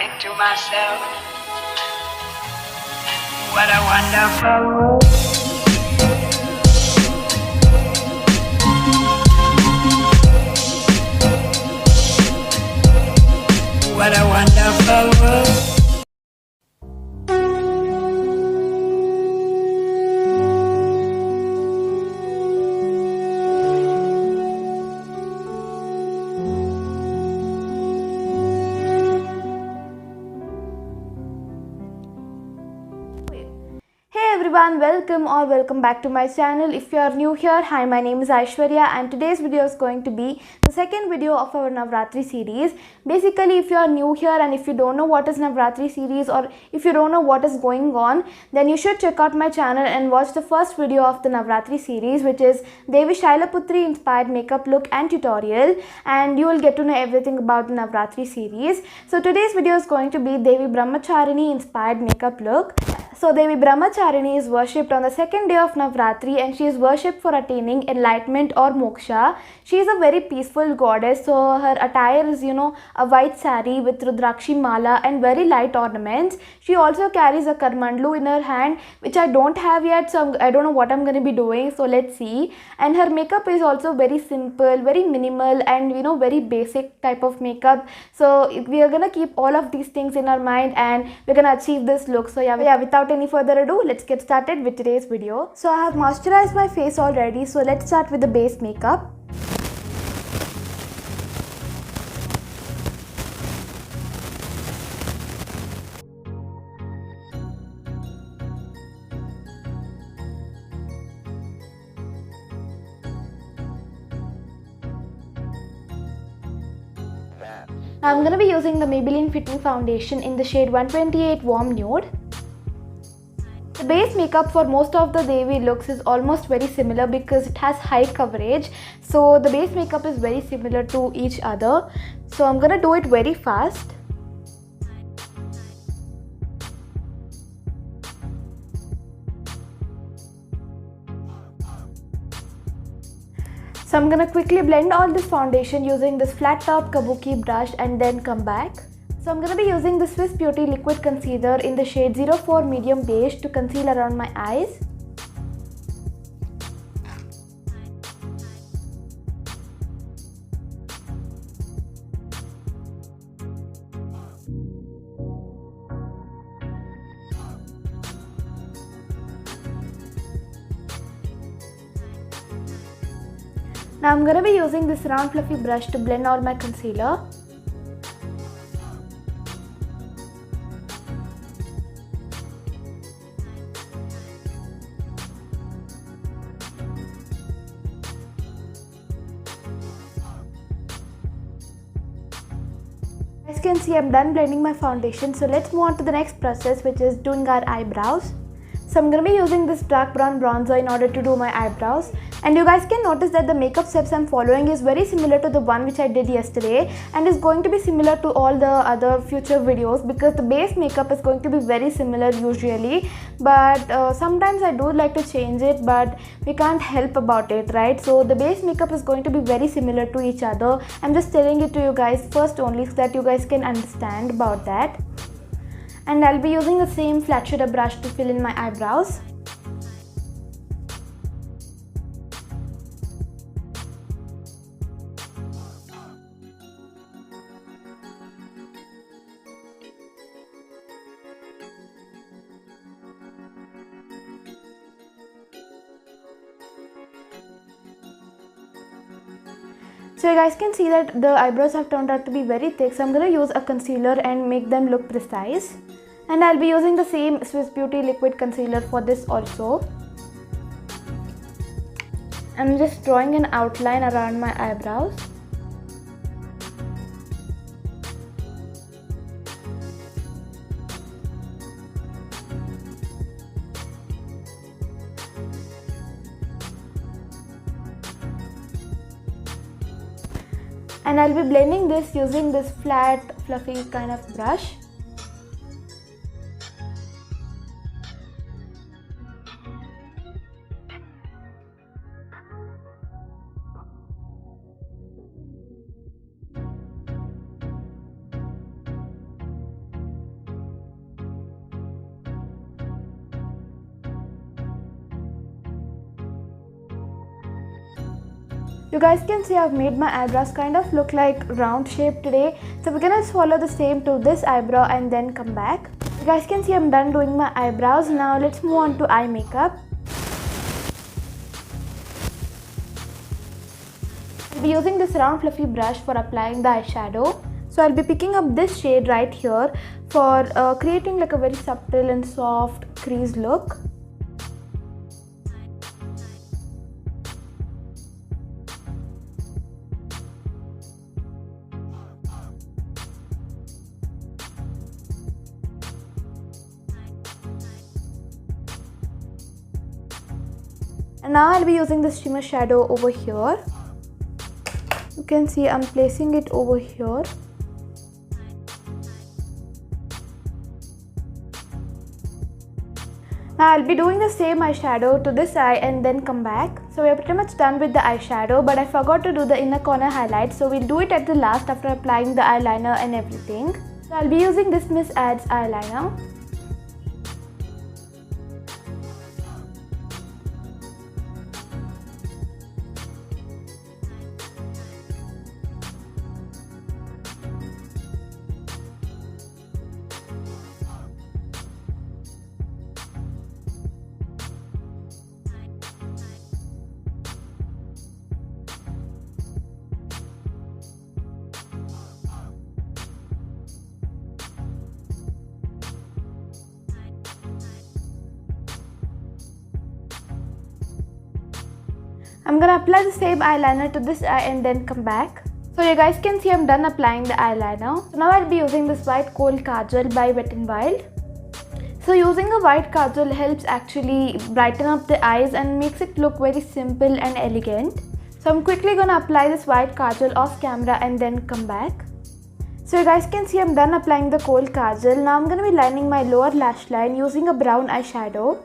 into myself. What a wonderful world. What a wonderful world. Hey everyone, welcome back to my channel. If you are new here, hi, my name is Aishwarya and today's video is going to be the second video of our Navratri series. Basically, if you are new here and if you don't know what is Navratri series or if you don't know what is going on, then you should check out my channel and watch the first video of the Navratri series, which is Devi Shailaputri inspired makeup look and tutorial, and you will get to know everything about the Navratri series. So today's video is going to be Devi Brahmacharini inspired makeup look. So Devi Brahmacharini is worshipped on the second day of Navratri and she is worshipped for attaining enlightenment or moksha. She is a very peaceful goddess, so her attire is, a white sari with Rudrakshi mala and very light ornaments. She also carries a karmandlu in her hand, which I don't have yet, so I don't know what I'm going to be doing, so let's see. And her makeup is also very simple, very minimal and very basic type of makeup. So we are going to keep all of these things in our mind and we're going to achieve this look. So yeah, without any further ado, let's get started with today's video. So I have moisturized my face already, so let's start with the base makeup. Now I'm going to be using the Maybelline Fitting Foundation in the shade 128 Warm Nude. The base makeup for most of the Devi looks is almost very similar because it has high coverage. So the base makeup is very similar to each other. So I'm going to do it very fast. So I'm going to quickly blend all this foundation using this flat top kabuki brush and then come back. So I'm going to be using the Swiss Beauty Liquid Concealer in the shade 04 Medium Beige to conceal around my eyes. Now I'm going to be using this round fluffy brush to blend all my concealer. As you can see, I'm done blending my foundation. So let's move on to the next process, which is doing our eyebrows. So I'm going to be using this dark brown bronzer in order to do my eyebrows. And you guys can notice that the makeup steps I'm following is very similar to the one which I did yesterday and is going to be similar to all the other future videos because the base makeup is going to be very similar usually. But sometimes I do like to change it, but we can't help about it, right? So the base makeup is going to be very similar to each other. I'm just telling it to you guys first only so that you guys can understand about that. And I'll be using the same flat shader brush to fill in my eyebrows. So you guys can see that the eyebrows have turned out to be very thick. So I'm going to use a concealer and make them look precise. And I'll be using the same Swiss Beauty Liquid Concealer for this also. I'm just drawing an outline around my eyebrows. And I'll be blending this using this flat, fluffy kind of brush. You guys can see I've made my eyebrows kind of look like round shape today. So we're gonna follow the same to this eyebrow and then come back. You guys can see I'm done doing my eyebrows. Now let's move on to eye makeup. I'll be using this round fluffy brush for applying the eyeshadow. So I'll be picking up this shade right here for creating like a very subtle and soft crease look. And now I'll be using this shimmer shadow over here. You can see I'm placing it over here. Now I'll be doing the same eyeshadow to this eye and then come back. So we're pretty much done with the eyeshadow, but I forgot to do the inner corner highlight, so we'll do it at the last after applying the eyeliner and everything. So I'll be using this Miss Ads eyeliner. I'm gonna apply the same eyeliner to this eye and then come back. So you guys can see I'm done applying the eyeliner. So now I'll be using this white kohl kajal by Wet n Wild. So using a white kajal helps actually brighten up the eyes and makes it look very simple and elegant. So I'm quickly gonna apply this white kajal off camera and then come back. So you guys can see I'm done applying the kohl kajal. Now I'm gonna be lining my lower lash line using a brown eyeshadow.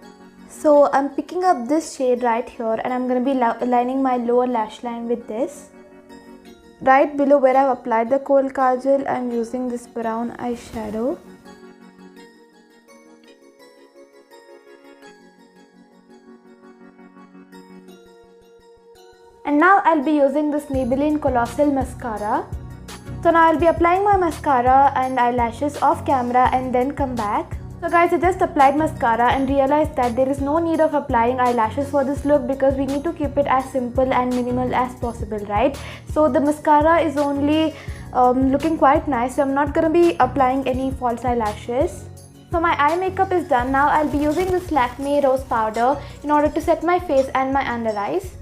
So I'm picking up this shade right here and I'm going to be lining my lower lash line with this. Right below where I've applied the kohl kajal, I'm using this brown eyeshadow. And now I'll be using this Maybelline Colossal mascara. So now I'll be applying my mascara and eyelashes off camera and then come back. So guys, I just applied mascara and realized that there is no need of applying eyelashes for this look because we need to keep it as simple and minimal as possible, right? So the mascara is only looking quite nice, so I'm not going to be applying any false eyelashes. So my eye makeup is done. Now I'll be using this Lakme Rose Powder in order to set my face and my under eyes.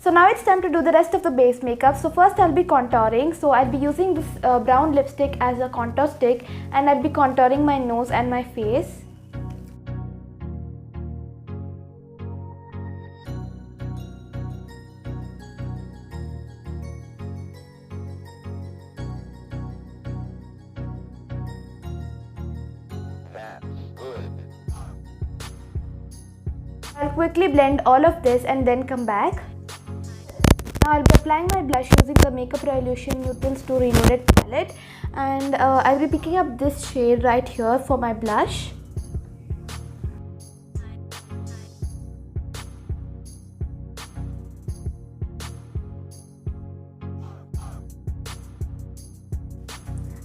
So now it's time to do the rest of the base makeup. So first I'll be contouring. So I'll be using this brown lipstick as a contour stick and I'll be contouring my nose and my face. That's good. I'll quickly blend all of this and then come back. Now I'll be applying my blush using the Makeup Revolution Neutrals 2 Reloaded palette and I'll be picking up this shade right here for my blush.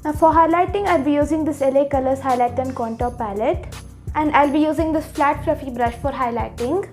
Now for highlighting, I'll be using this LA Colors Highlight and Contour palette and I'll be using this flat fluffy brush for highlighting.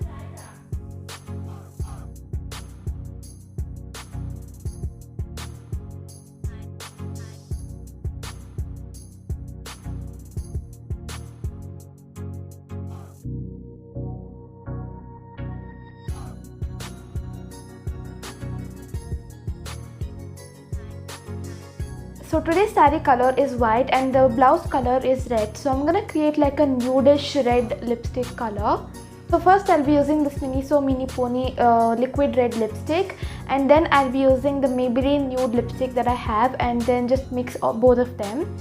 So today's saree color is white and the blouse color is red. So I'm gonna create like a nudish red lipstick color. So first I'll be using this Miniso Mini Pony liquid red lipstick and then I'll be using the Maybelline nude lipstick that I have and then just mix both of them.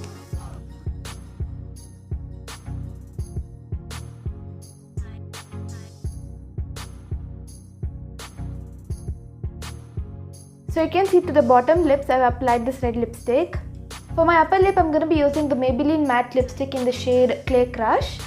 So you can see to the bottom lips I've applied this red lipstick. For my upper lip, I'm going to be using the Maybelline matte lipstick in the shade Clay Crush.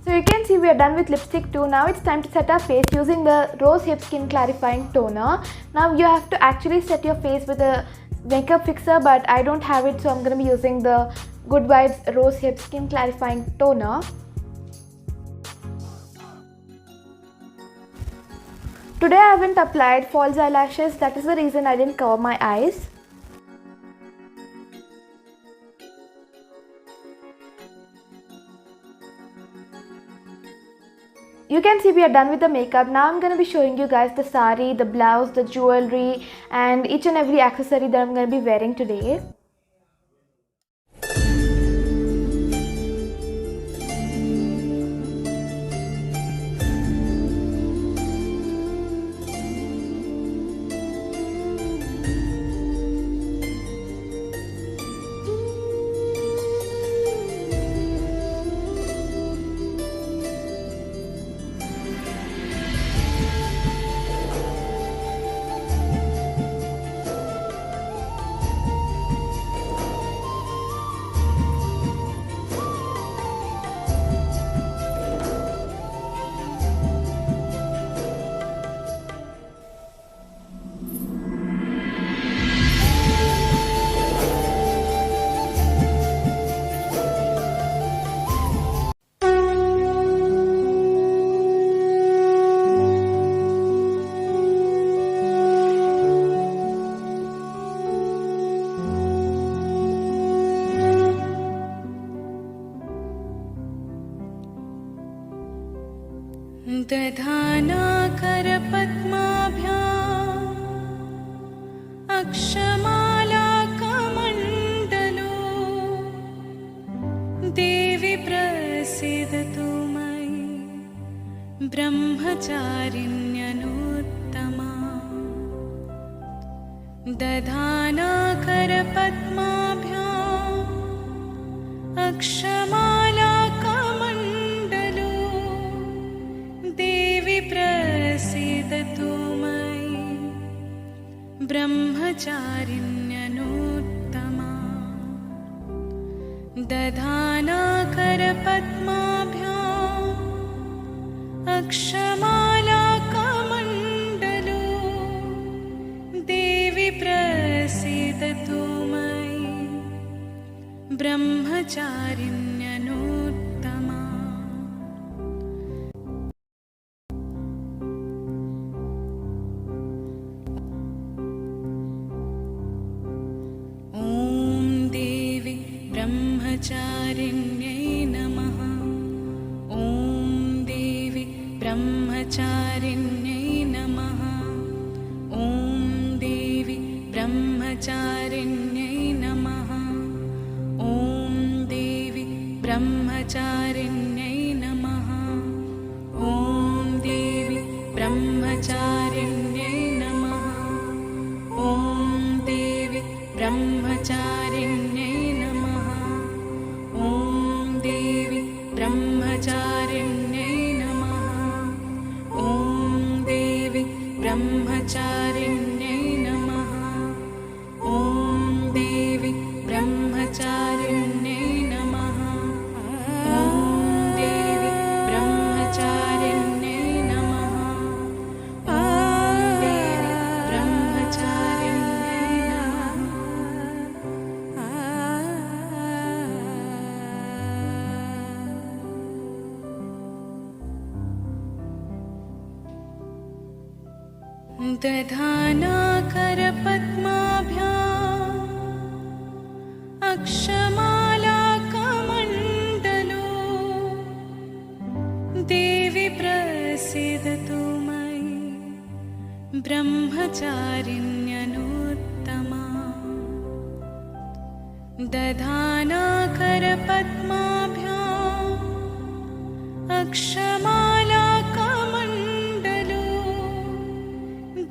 So you can see we are done with lipstick too. Now it's time to set our face using the Rose Hip Skin Clarifying Toner. Now you have to actually set your face with a makeup fixer, but I don't have it, so I'm going to be using the Good Vibes Rose Hip Skin Clarifying Toner. Today I haven't applied false eyelashes, that is the reason I didn't cover my eyes. You can see we are done with the makeup. Now I'm going to be showing you guys the sari, the blouse, the jewelry and each and every accessory that I'm going to be wearing today. दधानाकरपद्माभ्याम् अक्षमालाकमण्डलो देवि प्रसीदतु मयि ब्रह्मचारिण्यनुत्तमा दधानाकरपद्माभ्याम् अक्षमालाकमण्डलो देवि प्रसीदतु मयि ब्रह्मचारिण्यनुत्तमा दधानाकरपद्माभ्याम् अक्षमालाकमण्डलो देवि प्रसीदतु मयि ब्रह्मचारिण्यनुत्तमा ब्रह्मचारिण्यै नमः। ॐ देवी ब्रह्मचारिण्यै नमः। ॐ देवी ब्रह्मचारिण्यै नमः। ॐ देवी ब्रह्मचारिण्यै नमः। ॐ देवी ब्रह्मचारिण्यै नमः। ॐ देवी ब्रह्मचारिण्यै नमः। ॐ देवी ब्रह्मचारिण्यै नमः। ॐ देवी ब्रह्मचारिण्यै नमः। ॐ देवी ब्रह्मचारिण्यै नमः। ॐ देवी ब्रह्मचारिण्यै नमः। ॐ देवी ब्रह्मचारिण्यै नमः। दधानाकरपद्माभ्याम् अक्षमालाकमण्डलो देवि प्रसीदतु मयि ब्रह्मचारिण्यनुत्तमा दधानाकरपद्माभ्याम् अक्षमालाकमण्डलो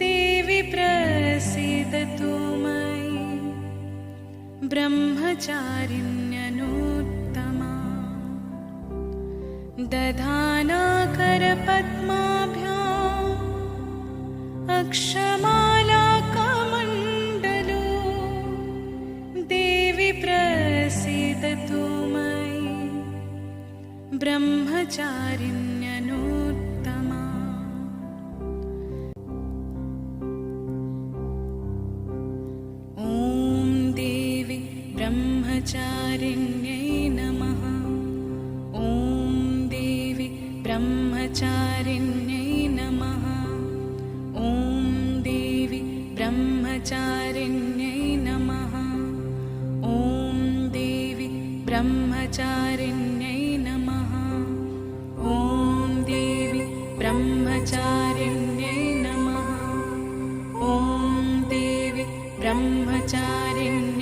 देवि प्रसीदतु मयि ब्रह्मचारिण्यनुत्तमा दधानाकरपद्माभ्याम् अक्षमालाकमण्डलो देवि प्रसीदतु मयि ब्रह्मचारिण्यनूत्तमा। ॐ देवि ब्रह्मचारिण्यै नमः। ॐ देवि ब्रह्मचारिण्यै नमः। ॐ देवि ब्रह्मचारिण्यै नमः। ॐ देवि ब्रह्मचारिण्यै नमः। ॐ देवि ब्रह्मचारिण्यै नमः। ॐ देवि ब्रह्मचारिण्यै